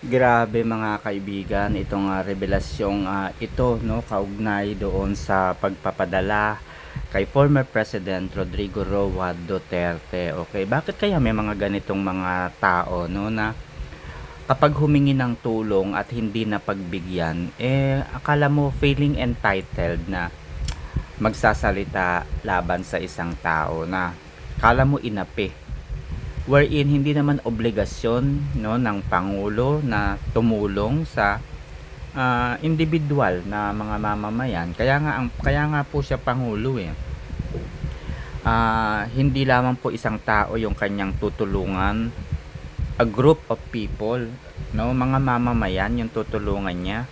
Grabe mga kaibigan, itong revelasyong ito no, kaugnay doon sa pagpapadala kay former President Rodrigo Roa Duterte. Okay, bakit kaya may mga ganitong mga tao no na kapag humingi ng tulong at hindi na pagbigyan, akala mo feeling entitled na magsasalita laban sa isang tao na akala mo inapi, wherein hindi naman obligasyon no ng pangulo na tumulong sa individual na mga mamamayan. Kaya nga po siya pangulo hindi lamang po isang tao yung kanyang tutulungan, a group of people, no, mga mamamayan yung tutulungan niya.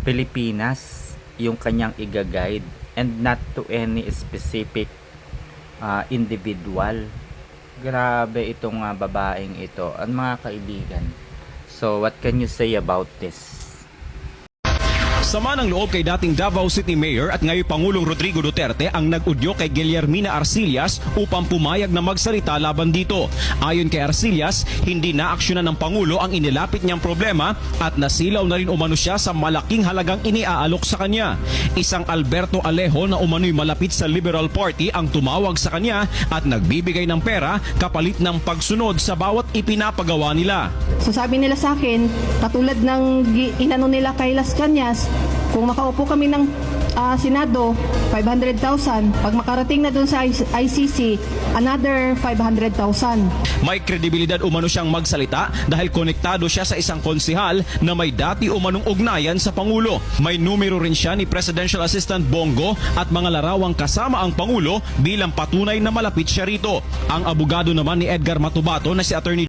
Pilipinas yung kanyang iga-guide and not to any specific individual. Grabe itong babaeng ito, ang mga kaibigan. So what can you say about this? Sama ng loob kay dating Davao City Mayor at ngayon Pangulong Rodrigo Duterte ang nag-udyo kay Guillermina Arcillas upang pumayag na magsalita laban dito. Ayon kay Arcillas, hindi na-aksyonan ng Pangulo ang inilapit niyang problema at nasilaw na rin umano siya sa malaking halagang iniaalok sa kanya. Isang Alberto Alejo na umano'y malapit sa Liberal Party ang tumawag sa kanya at nagbibigay ng pera kapalit ng pagsunod sa bawat ipinapagawa nila. So sabi nila sa akin, katulad ng inano nila kay Las Cañas, kung makaupo kami ng Senado, 500,000. Pag makarating na doon sa ICC, another 500,000. May kredibilidad umano siyang magsalita dahil konektado siya sa isang konsihal na may dati umanong ugnayan sa Pangulo. May numero rin siya ni Presidential Assistant Bongo at mga larawang kasama ang Pangulo bilang patunay na malapit siya rito. Ang abogado naman ni Edgar Matubato na si Attorney